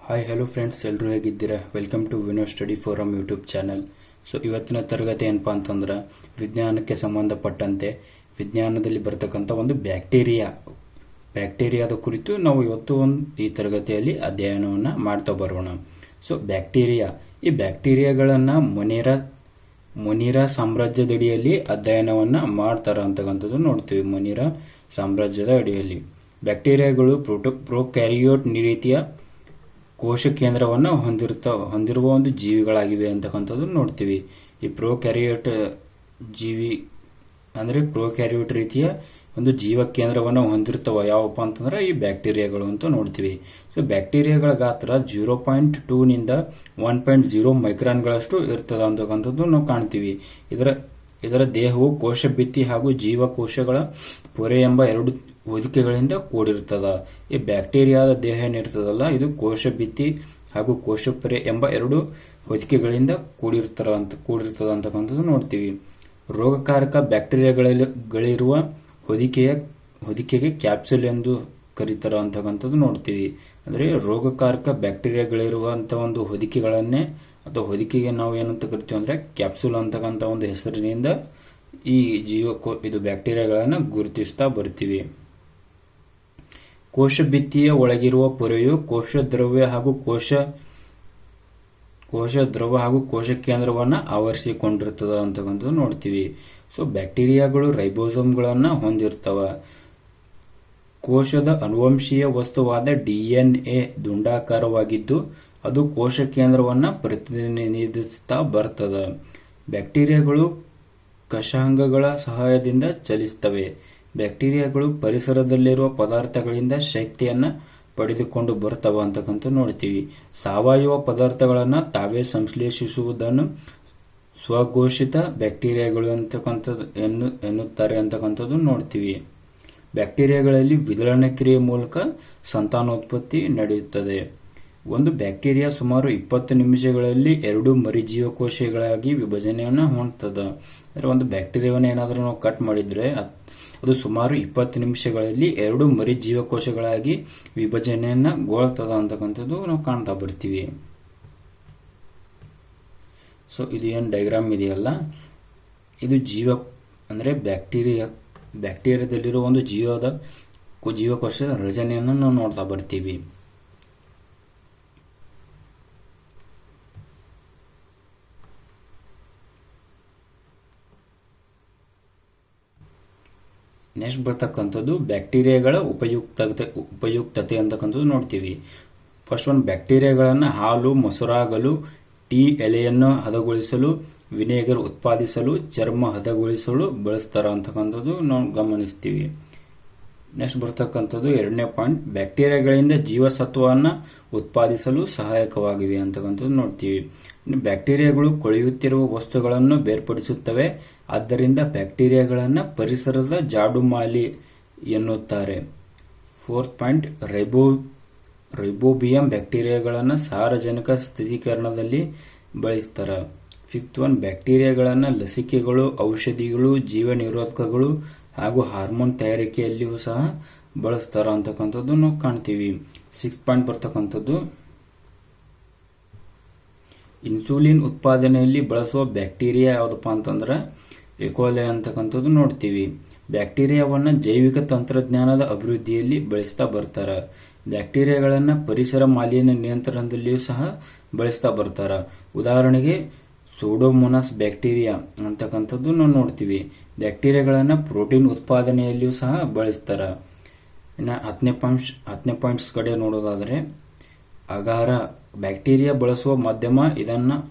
Hi hello friends, ಎಲ್ಲರೂ ಹೇಗಿದ್ದೀರಾ? Welcome to Vino study forum YouTube channel. So ಇವತ್ತಿನ ತರಗತಿ ಏನಪ್ಪ ಅಂತಂದ್ರೆ ವಿಜ್ಞಾನಕ್ಕೆ ಸಂಬಂಧಪಟ್ಟಂತೆ ವಿಜ್ಞಾನದಲ್ಲಿ ಬರ್ತಕ್ಕಂಥ ಒಂದು ಬ್ಯಾಕ್ಟೀರಿಯಾದ ಕುರಿತು ನಾವು ಇವತ್ತು ಈ ತರಗತಿಯಲ್ಲಿ ಅಧ್ಯಯನವನ್ನು ಮಾಡ್ತಾ ಬರೋಣ. ಸೊ ಈ ಬ್ಯಾಕ್ಟೀರಿಯಾಗಳನ್ನು ಮೊನಿರಾ ಸಾಮ್ರಾಜ್ಯದಡಿಯಲ್ಲಿ ಅಧ್ಯಯನವನ್ನು ಮಾಡ್ತಾರ ಅಂತಕ್ಕಂಥದ್ದು ನೋಡ್ತೀವಿ. ಮೊನಿರಾ ಸಾಮ್ರಾಜ್ಯದ ಅಡಿಯಲ್ಲಿ ಬ್ಯಾಕ್ಟೀರಿಯಾಗಳು ಪ್ರೊಕ್ಯಾರಿಯೋಟ್ ರೀತಿಯ ಕೋಶ ಕೇಂದ್ರವನ್ನು ಹೊಂದಿರುವ ಒಂದು ಜೀವಿಗಳಾಗಿವೆ ಅಂತಕ್ಕಂಥದ್ದು ನೋಡ್ತೀವಿ. ಈ ಪ್ರೊಕ್ಯಾರಿಯೋಟ್ ಜೀವಿ ಅಂದರೆ ಪ್ರೊಕ್ಯಾರಿಯೋಟ್ ರೀತಿಯ ಒಂದು ಜೀವ ಕೇಂದ್ರವನ್ನು ಹೊಂದಿರ್ತವ ಯಾವಪ್ಪ ಅಂತಂದ್ರೆ ಈ ಬ್ಯಾಕ್ಟೀರಿಯಾಗಳು ಅಂತ ನೋಡ್ತೀವಿ. ಸೊ ಬ್ಯಾಕ್ಟೀರಿಯಾಗಳ ಗಾತ್ರ 0.2 ನಿಂದ 1.0 ಮೈಕ್ರಾನ್ಗಳಷ್ಟು ಇರ್ತದ ಅಂತಕ್ಕಂಥದ್ದು ನಾವು ಕಾಣ್ತೀವಿ. ಇದರ ದೇಹವು ಕೋಶ ಭಿತ್ತಿ ಹಾಗೂ ಜೀವಕೋಶಗಳ ಪೊರೆ ಎಂಬ ಎರಡು ಹೊದಿಕೆಗಳಿಂದ ಕೂಡಿರ್ತದ. ಈ ಬ್ಯಾಕ್ಟೀರಿಯಾದ ದೇಹ ಏನಿರ್ತದಲ್ಲ, ಇದು ಕೋಶ ಭಿತ್ತಿ ಹಾಗೂ ಕೋಶ ಪೊರೆ ಎಂಬ ಎರಡು ಹೊದಿಕೆಗಳಿಂದ ಕೂಡಿರ್ತದ ಅಂತಕ್ಕಂಥದ್ದು ನೋಡ್ತೀವಿ. ರೋಗಕಾರಕ ಬ್ಯಾಕ್ಟೀರಿಯಾಗಳಿರುವ ಹೊದಿಕೆಗೆ ಕ್ಯಾಪ್ಸುಲ್ ಎಂದು ಕರೀತಾರ ಅಂತಕ್ಕಂಥದ್ದು ನೋಡ್ತೀವಿ. ಅಂದ್ರೆ ರೋಗಕಾರಕ ಬ್ಯಾಕ್ಟೀರಿಯಾಗಳಿರುವಂತ ಒಂದು ಹೊದಿಕೆಗಳನ್ನೇ ಅಥವಾ ಹೊದಿಕೆಗೆ ನಾವು ಏನಂತ ಕರಿತೀವಿ ಅಂದ್ರೆ ಕ್ಯಾಪ್ಸುಲ್ ಅಂತಕ್ಕಂಥ ಒಂದು ಹೆಸರಿನಿಂದ ಈ ಇದು ಬ್ಯಾಕ್ಟೀರಿಯಾಗಳನ್ನು ಗುರುತಿಸ್ತಾ ಬರ್ತೀವಿ. ಕೋಶ ಭಿತ್ತಿಯ ಒಳಗಿರುವ ಪೊರೆಯು ಕೋಶ ದ್ರವ್ಯ ಹಾಗೂ ಕೋಶ ಕೇಂದ್ರವನ್ನು ಆವರಿಸಿಕೊಂಡಿರ್ತದ ಅಂತಕ್ಕಂಥದ್ದು ನೋಡ್ತೀವಿ. ಸೊ ಬ್ಯಾಕ್ಟೀರಿಯಾಗಳು ರೈಬೋಸೋಮ್ಗಳನ್ನ ಹೊಂದಿರ್ತವ. ಕೋಶದ ಅನುವಂಶೀಯ ವಸ್ತುವಾದ DNA ದುಂಡಾಕಾರವಾಗಿದ್ದು ಅದು ಕೋಶ ಕೇಂದ್ರವನ್ನು ಪ್ರತಿನಿಧಿಸುತ್ತಾ ಬರ್ತದ. ಬ್ಯಾಕ್ಟೀರಿಯಾಗಳು ಕಶಾಂಗಗಳ ಸಹಾಯದಿಂದ ಚಲಿಸ್ತವೆ. ಬ್ಯಾಕ್ಟೀರಿಯಾಗಳು ಪರಿಸರದಲ್ಲಿರುವ ಪದಾರ್ಥಗಳಿಂದ ಶಕ್ತಿಯನ್ನು ಪಡೆದುಕೊಂಡು ಬರ್ತವ ಅಂತಕ್ಕಂಥ ನೋಡ್ತೀವಿ. ಸಾವಯವ ಪದಾರ್ಥಗಳನ್ನು ತಾವೇ ಸಂಶ್ಲೇಷಿಸುವುದನ್ನು ಸ್ವಘೋಷಿತ ಬ್ಯಾಕ್ಟೀರಿಯಾಗಳು ಎನ್ನುತ್ತಾರೆ ಅಂತಕ್ಕಂಥದ್ದು ನೋಡ್ತೀವಿ. ಬ್ಯಾಕ್ಟೀರಿಯಾಗಳಲ್ಲಿ ವಿದಳನ ಕ್ರಿಯೆ ಮೂಲಕ ಸಂತಾನೋತ್ಪತ್ತಿ ನಡೆಯುತ್ತದೆ. ಒಂದು ಬ್ಯಾಕ್ಟೀರಿಯಾ ಸುಮಾರು 20 ನಿಮಿಷಗಳಲ್ಲಿ 2 ಮರಿಜೀವಕೋಶಗಳಾಗಿ ವಿಭಜನೆಯನ್ನು ಹೊಂದ್ತದ. ಅಂದರೆ ಒಂದು ಬ್ಯಾಕ್ಟೀರಿಯಾವನ್ನು ಏನಾದರೂ ನಾವು ಕಟ್ ಮಾಡಿದ್ರೆ ಅದು ಸುಮಾರು 20 ನಿಮಿಷಗಳಲ್ಲಿ 2 ಮರಿಜೀವಕೋಶಗಳಾಗಿ ವಿಭಜನೆಯನ್ನ ಗೊಳ್ತದ ಅಂತಕ್ಕಂಥದ್ದು ನಾವು ಕಾಣ್ತಾ ಬರ್ತೀವಿ. ಸೊ ಇದು ಏನು ಡೈಗ್ರಾಮ್ ಇದೆಯಲ್ಲ, ಇದು ಅಂದ್ರೆ ಬ್ಯಾಕ್ಟೀರಿಯಾದಲ್ಲಿರುವ ಒಂದು ಜೀವಕೋಶದ ರಚನೆಯನ್ನು ನಾವು ನೋಡ್ತಾ ಬರ್ತೀವಿ. ನೆಕ್ಸ್ಟ್ ಬರ್ತಕ್ಕಂಥದ್ದು ಬ್ಯಾಕ್ಟೀರಿಯಾಗಳ ಉಪಯುಕ್ತತೆ ಅಂತಕ್ಕಂಥದ್ದು ನೋಡ್ತೀವಿ. ಫಸ್ಟ್ ಒಂದು ಬ್ಯಾಕ್ಟೀರಿಯಾಗಳನ್ನು ಹಾಲು, ಮೊಸರಾಗಲು, ಟೀ ಎಲೆಯನ್ನು ಹದಗೊಳಿಸಲು, ವಿನೆಗರ್ ಉತ್ಪಾದಿಸಲು, ಚರ್ಮ ಹದಗೊಳಿಸಲು ಬಳಸ್ತಾರ ಅಂತಕ್ಕಂಥದ್ದು ನಾವು ಗಮನಿಸ್ತೀವಿ. ನೆಕ್ಸ್ಟ್ ಬರ್ತಕ್ಕಂಥದ್ದು 2ನೇ ಪಾಯಿಂಟ್, ಬ್ಯಾಕ್ಟೀರಿಯಾಗಳಿಂದ ಜೀವಸತ್ವವನ್ನು ಉತ್ಪಾದಿಸಲು ಸಹಾಯಕವಾಗಿವೆ ಅಂತಕ್ಕಂಥದ್ದು ನೋಡ್ತೀವಿ. ಬ್ಯಾಕ್ಟೀರಿಯಾಗಳು ಕೊಳೆಯುತ್ತಿರುವ ವಸ್ತುಗಳನ್ನು ಬೇರ್ಪಡಿಸುತ್ತವೆ. ಆದ್ದರಿಂದ ಬ್ಯಾಕ್ಟೀರಿಯಾಗಳನ್ನು ಪರಿಸರದ ಜಾಡುಮಾಲಿ ಎನ್ನುತ್ತಾರೆ. 4th ಪಾಯಿಂಟ್, ರೈಬೋಬಿಯಂ ಬ್ಯಾಕ್ಟೀರಿಯಾಗಳನ್ನು ಸಾರಜನಕ ಸ್ಥಿರೀಕರಣದಲ್ಲಿ ಬಳಸ್ತಾರ. 5th ಒನ್, ಬ್ಯಾಕ್ಟೀರಿಯಾಗಳನ್ನು ಲಸಿಕೆಗಳು, ಔಷಧಿಗಳು, ಜೀವ ನಿರೋಧಕಗಳು ಹಾಗೂ ಹಾರ್ಮೋನ್ ತಯಾರಿಕೆಯಲ್ಲಿಯೂ ಸಹ ಬಳಸ್ತಾರ ಅಂತಕ್ಕಂಥದ್ದು ನಾವು ಕಾಣ್ತೀವಿ. 6th ಪಾಯಿಂಟ್ ಬರ್ತಕ್ಕಂಥದ್ದು, ಇನ್ಸುಲಿನ್ ಉತ್ಪಾದನೆಯಲ್ಲಿ ಬಳಸುವ ಬ್ಯಾಕ್ಟೀರಿಯಾ ಯಾವುದಪ್ಪ ಅಂತಂದ್ರೆ ಎಕೋಲೆ ಅಂತಕ್ಕಂಥದ್ದು ನೋಡ್ತೀವಿ. ಬ್ಯಾಕ್ಟೀರಿಯಾವನ್ನು ಜೈವಿಕ ತಂತ್ರಜ್ಞಾನದ ಅಭಿವೃದ್ಧಿಯಲ್ಲಿ ಬಳಸ್ತಾ ಬರ್ತಾರ. ಬ್ಯಾಕ್ಟೀರಿಯಾಗಳನ್ನು ಪರಿಸರ ಮಾಲಿನ್ಯ ನಿಯಂತ್ರಣದಲ್ಲಿಯೂ ಸಹ ಬಳಸ್ತಾ ಬರ್ತಾರ. ಉದಾಹರಣೆಗೆ ಸೂಡೋಮೋನಾಸ್ ಬ್ಯಾಕ್ಟೀರಿಯಾ ಅಂತಕ್ಕಂಥದ್ದು ನಾವು ನೋಡ್ತೀವಿ. ಬ್ಯಾಕ್ಟೀರಿಯಾಗಳನ್ನು ಪ್ರೋಟೀನ್ ಉತ್ಪಾದನೆಯಲ್ಲಿಯೂ ಸಹ ಬಳಸ್ತಾರ. ಇನ್ನು 10ನೇ ಪಾಯಿಂಟ್ಸ್ ಕಡೆ ನೋಡೋದಾದರೆ ಅಗಾರ, ಬ್ಯಾಕ್ಟೀರಿಯಾ ಬಳಸುವ ಮಾಧ್ಯಮ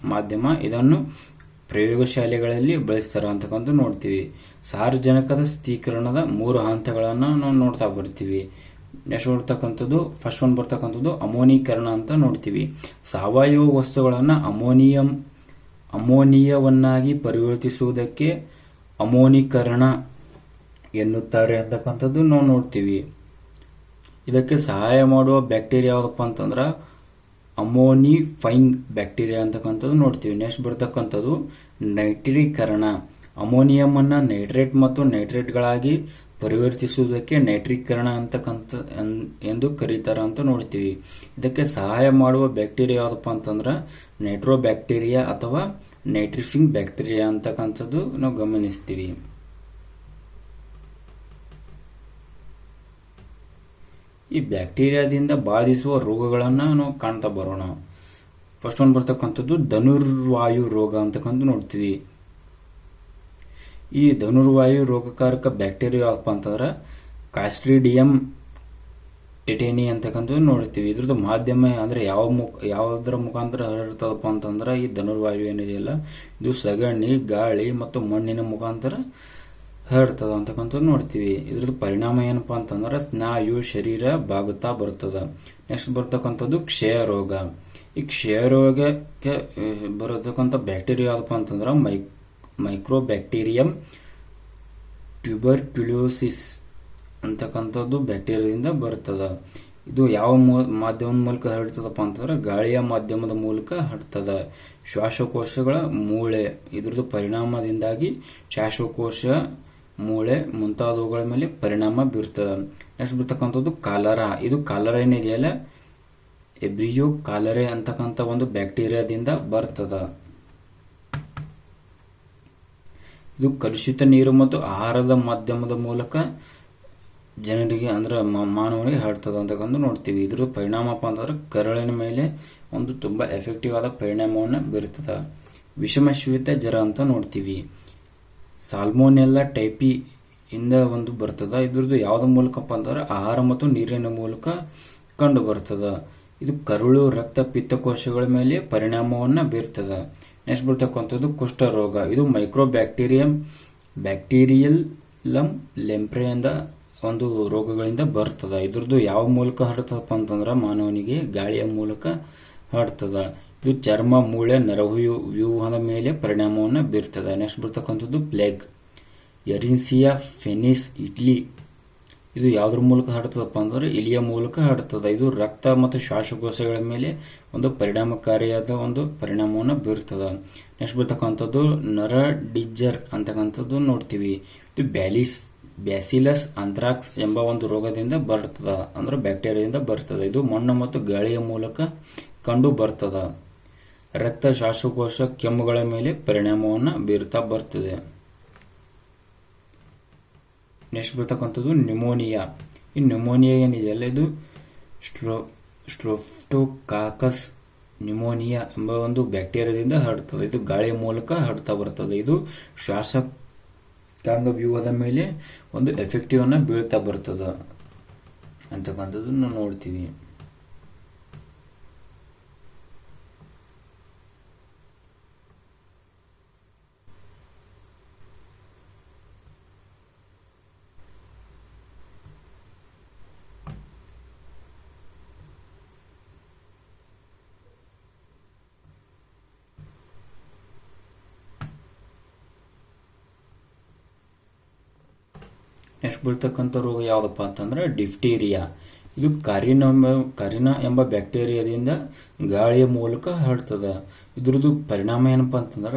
ಇದನ್ನು ಪ್ರಯೋಗಶಾಲೆಗಳಲ್ಲಿ ಬಳಸ್ತಾರ ಅಂತಕ್ಕಂಥ ನೋಡ್ತೀವಿ. ಸಾರಜನಕದ ಸ್ಥಿರೀಕರಣದ 3 ಹಂತಗಳನ್ನು ನಾವು ನೋಡ್ತಾ ಬರ್ತೀವಿ. ನೆಕ್ಸ್ಟ್ ಬರ್ತಕ್ಕಂಥದ್ದು, ಫಸ್ಟ್ ಒನ್ ಬರ್ತಕ್ಕಂಥದ್ದು ಅಮೋನೀಕರಣ ಅಂತ ನೋಡ್ತೀವಿ. ಸಾವಯವ ವಸ್ತುಗಳನ್ನು ಅಮೋನಿಯವನ್ನಾಗಿ ಪರಿವರ್ತಿಸುವುದಕ್ಕೆ ಅಮೋನೀಕರಣ ಎನ್ನುತ್ತಾರೆ ಅಂತಕ್ಕಂಥದ್ದು ನಾವು ನೋಡ್ತೀವಿ. ಇದಕ್ಕೆ ಸಹಾಯ ಮಾಡುವ ಬ್ಯಾಕ್ಟೀರಿಯಾ ಯಾವುದಪ್ಪ ಅಂತಂದ್ರೆ ಅಮೋನಿಫೈಂಗ್ ಬ್ಯಾಕ್ಟೀರಿಯಾ ಅಂತಕ್ಕಂಥದ್ದು ನೋಡ್ತೀವಿ. ನೆಕ್ಸ್ಟ್ ಬರ್ತಕ್ಕಂಥದ್ದು ನೈಟ್ರೀಕರಣ. ಅಮೋನಿಯಂ ಅನ್ನ ನೈಟ್ರೇಟ್ ಮತ್ತು ನೈಟ್ರೇಟ್ಗಳಾಗಿ ಪರಿವರ್ತಿಸುವುದಕ್ಕೆ ನೈಟ್ರೀಕರಣ ಎಂದು ಕರೀತಾರ ಅಂತ ನೋಡ್ತೀವಿ. ಇದಕ್ಕೆ ಸಹಾಯ ಮಾಡುವ ಬ್ಯಾಕ್ಟೀರಿಯಾ ಯಾವುದಪ್ಪ ಅಂತಂದ್ರೆ ನೈಟ್ರೋಬ್ಯಾಕ್ಟೀರಿಯಾ ಅಥವಾ ನೈಟ್ರಿಫಿಂಗ್ ಬ್ಯಾಕ್ಟೀರಿಯಾ ಅಂತಕ್ಕಂಥದ್ದು ನಾವು ಗಮನಿಸ್ತೀವಿ. ಈ ಬ್ಯಾಕ್ಟೀರಿಯಾದಿಂದ ಬಾಧಿಸುವ ರೋಗಗಳನ್ನು ನಾವು ಕಾಣ್ತಾ ಬರೋಣ. ಫಸ್ಟ್ ಒಂದು ಬರ್ತಕ್ಕಂಥದ್ದು ಧನುರ್ವಾಯು ರೋಗ ಅಂತಕ್ಕಂಥ ನೋಡ್ತೀವಿ. ಈ ಧನುರ್ವಾಯು ರೋಗಕಾರಕ ಬ್ಯಾಕ್ಟೀರಿಯಾ ಯಾವಪ್ಪ ಅಂತಂದ್ರೆ ಕ್ಲಾಸ್ಟ್ರಿಡಿಯಂ ಟೆಟೇನಿ ಅಂತಕ್ಕಂಥದ್ದು ನೋಡ್ತೀವಿ. ಇದ್ರದ್ದು ಮಾಧ್ಯಮ ಅಂದ್ರೆ ಯಾವುದರ ಮುಖಾಂತರ ಹರಡ್ತದಪ್ಪ ಅಂತಂದ್ರೆ ಈ ಧನುರ್ವಾಯು ಏನಿದೆಯಲ್ಲ ಇದು ಸಗಣಿ, ಗಾಳಿ ಮತ್ತು ಮಣ್ಣಿನ ಮುಖಾಂತರ ಹರಡ್ತದ ಅಂತಕ್ಕಂಥದ್ದು ನೋಡ್ತೀವಿ. ಇದ್ರದ್ದು ಪರಿಣಾಮ ಏನಪ್ಪಾ ಅಂತಂದ್ರೆ ಸ್ನಾಯು ಶರೀರ ಬಾಗುತ್ತಾ ಬರ್ತದ. ನೆಕ್ಸ್ಟ್ ಬರ್ತಕ್ಕಂಥದ್ದು ಕ್ಷಯ ರೋಗ. ಈ ಕ್ಷಯ ರೋಗಕ್ಕೆ ಬರತಕ್ಕಂಥ ಬ್ಯಾಕ್ಟೀರಿಯಾ ಯಾವಪ್ಪ ಅಂತಂದ್ರೆ ಮೈಕ್ರೋಬ್ಯಾಕ್ಟೀರಿಯಂ ಟ್ಯೂಬರ್ಕ್ಯುಲೋಸಿಸ್ ಅಂತಕ್ಕಂಥದ್ದು ಬ್ಯಾಕ್ಟೀರಿಯಾದಿಂದ ಬರ್ತದ. ಇದು ಯಾವ ಮಾಧ್ಯಮದ ಮೂಲಕ ಹರಡ್ತದಪ್ಪ ಅಂತಂದ್ರೆ ಗಾಳಿಯ ಮಾಧ್ಯಮದ ಮೂಲಕ ಹರಡ್ತದ. ಶ್ವಾಸಕೋಶಗಳ ಮೂಳೆ ಇದ್ರದ್ದು ಪರಿಣಾಮದಿಂದಾಗಿ ಶ್ವಾಸಕೋಶ, ಮೂಳೆ ಮುಂತಾದವುಗಳ ಮೇಲೆ ಪರಿಣಾಮ ಬೀರ್ತದ. ನೆಕ್ಸ್ಟ್ ಬರ್ತಕ್ಕಂಥದ್ದು ಕಾಲರಾ. ಇದು ಕಾಲರಾ ಏನಿದೆಯಲ್ಲ ಎಬ್ರಿಯೋ ಕಾಲರೆ ಅಂತಕ್ಕಂಥ ಒಂದು ಬ್ಯಾಕ್ಟೀರಿಯಾದಿಂದ ಬರ್ತದ. ಇದು ಕಲುಷಿತ ನೀರು ಮತ್ತು ಆಹಾರದ ಮಾಧ್ಯಮದ ಮೂಲಕ ಜನರಿಗೆ ಅಂದ್ರೆ ಮಾನವನಿಗೆ ಹರಡ್ತದ ಅಂತಕ್ಕಂಥ ನೋಡ್ತೀವಿ. ಇದ್ರ ಪರಿಣಾಮಪ್ಪ ಅಂತಂದ್ರೆ ಕರಳಿನ ಮೇಲೆ ಒಂದು ತುಂಬಾ ಎಫೆಕ್ಟಿವ್ ಆದ ಪರಿಣಾಮವನ್ನು ಬೀರ್ತದ. ವಿಷಮಶ್ವಿತ ಜ್ವರ ಅಂತ ನೋಡ್ತೀವಿ. ಸಾಲ್ಮೋನೆಲ್ಲಾ ಟೈಪಿ ಇಂದ ಒಂದು ಬರ್ತದ. ಇದ್ರದ್ದು ಯಾವ್ದ ಮೂಲಕಪ್ಪ ಅಂತಂದ್ರೆ ಆಹಾರ ಮತ್ತು ನೀರಿನ ಮೂಲಕ ಕಂಡು ಬರ್ತದ. ಇದು ಕರುಳು, ರಕ್ತ, ಪಿತ್ತಕೋಶಗಳ ಮೇಲೆ ಪರಿಣಾಮವನ್ನ ಬೀರ್ತದ. ನೆಕ್ಸ್ಟ್ ಬರ್ತಕ್ಕಂಥದ್ದು ಕುಷ್ಠರೋಗ. ಇದು ಬ್ಯಾಕ್ಟೀರಿಯಲ್ಲಂ ಲೆಂಪ್ರೆಯಿಂದ ಒಂದು ರೋಗಗಳಿಂದ ಬರ್ತದ. ಇದ್ರದ್ದು ಯಾವ ಮೂಲಕ ಹರಡ್ತದಪ್ಪ ಅಂತಂದ್ರೆ ಮಾನವನಿಗೆ ಗಾಳಿಯ ಮೂಲಕ ಹರಡ್ತದ. ಇದು ಚರ್ಮ, ಮೂಳೆ, ನರವ್ಯೂಹದ ಮೇಲೆ ಪರಿಣಾಮವನ್ನು ಬೀರ್ತದೆ. ನೆಕ್ಸ್ಟ್ ಬರ್ತಕ್ಕಂಥದ್ದು ಪ್ಲೇಗ್. ಎರಿನ್ಸಿಯಾ ಫೆನಿಸ್ ಇಟ್ಲಿ. ಇದು ಯಾವುದ್ರ ಮೂಲಕ ಹರಡ್ತದಪ್ಪ ಅಂದ್ರೆ ಇಲಿಯ ಮೂಲಕ ಹರಡ್ತದ. ಇದು ರಕ್ತ ಮತ್ತು ಶ್ವಾಸಕೋಶಗಳ ಮೇಲೆ ಒಂದು ಪರಿಣಾಮಕಾರಿಯಾದ ಒಂದು ಪರಿಣಾಮವನ್ನು ಬೀರ್ತದ. ನೆಕ್ಸ್ಟ್ ಬರ್ತಕ್ಕಂಥದ್ದು ನರ ಡಿಜ್ಜರ್ ಅಂತಕ್ಕಂಥದ್ದು ನೋಡ್ತೀವಿ. ಇದು ಬ್ಯಾಸಿಲಸ್ ಅಂಥ್ರಾಕ್ಸ್ ಎಂಬ ಒಂದು ರೋಗದಿಂದ ಬರ್ತದ, ಅಂದ್ರೆ ಬ್ಯಾಕ್ಟೀರಿಯಾದಿಂದ ಬರ್ತದ. ಇದು ಮಣ್ಣು ಮತ್ತು ಗಾಳಿಯ ಮೂಲಕ ಕಂಡು ಬರ್ತದ. ರಕ್ತ, ಶ್ವಾಸಕೋಶ, ಕೆಮ್ಮುಗಳ ಮೇಲೆ ಪರಿಣಾಮವನ್ನು ಬೀರ್ತಾ ಬರ್ತದೆ. ನೆಕ್ಸ್ಟ್ ಬರ್ತಕ್ಕಂಥದ್ದು ನ್ಯೂಮೋನಿಯಾ. ಈ ನ್ಯೂಮೋನಿಯಾ ಏನಿದೆಯಲ್ಲ ಇದು ಸ್ಟ್ರೆಪ್ಟೋಕಾಕಸ್ ನ್ಯೂಮೋನಿಯಾ ಎಂಬ ಒಂದು ಬ್ಯಾಕ್ಟೀರಿಯಾದಿಂದ ಹರಡ್ತದೆ. ಇದು ಗಾಳಿಯ ಮೂಲಕ ಹರಡ್ತಾ ಬರ್ತದೆ. ಇದು ಶ್ವಾಸಕಾಂಗ ವ್ಯೂಹದ ಮೇಲೆ ಒಂದು ಎಫೆಕ್ಟಿವ್ ಅನ್ನ ಬೀಳ್ತಾ ಬರ್ತದ ಅಂತಕ್ಕಂಥದ್ದು ನಾವು ನೋಡ್ತೀವಿ. ನೆಕ್ಸ್ಟ್ ಬರ್ತಕ್ಕಂಥ ರೋಗ ಯಾವುದಪ್ಪ ಅಂತಂದ್ರೆ ಡಿಫ್ಟೀರಿಯಾ. ಇದು ಕಾರಿನಾ ಎಂಬ ಬ್ಯಾಕ್ಟೀರಿಯಾದಿಂದ ಗಾಳಿಯ ಮೂಲಕ ಹರಡ್ತದ. ಇದ್ರದ್ದು ಪರಿಣಾಮ ಏನಪ್ಪಾ ಅಂತಂದ್ರೆ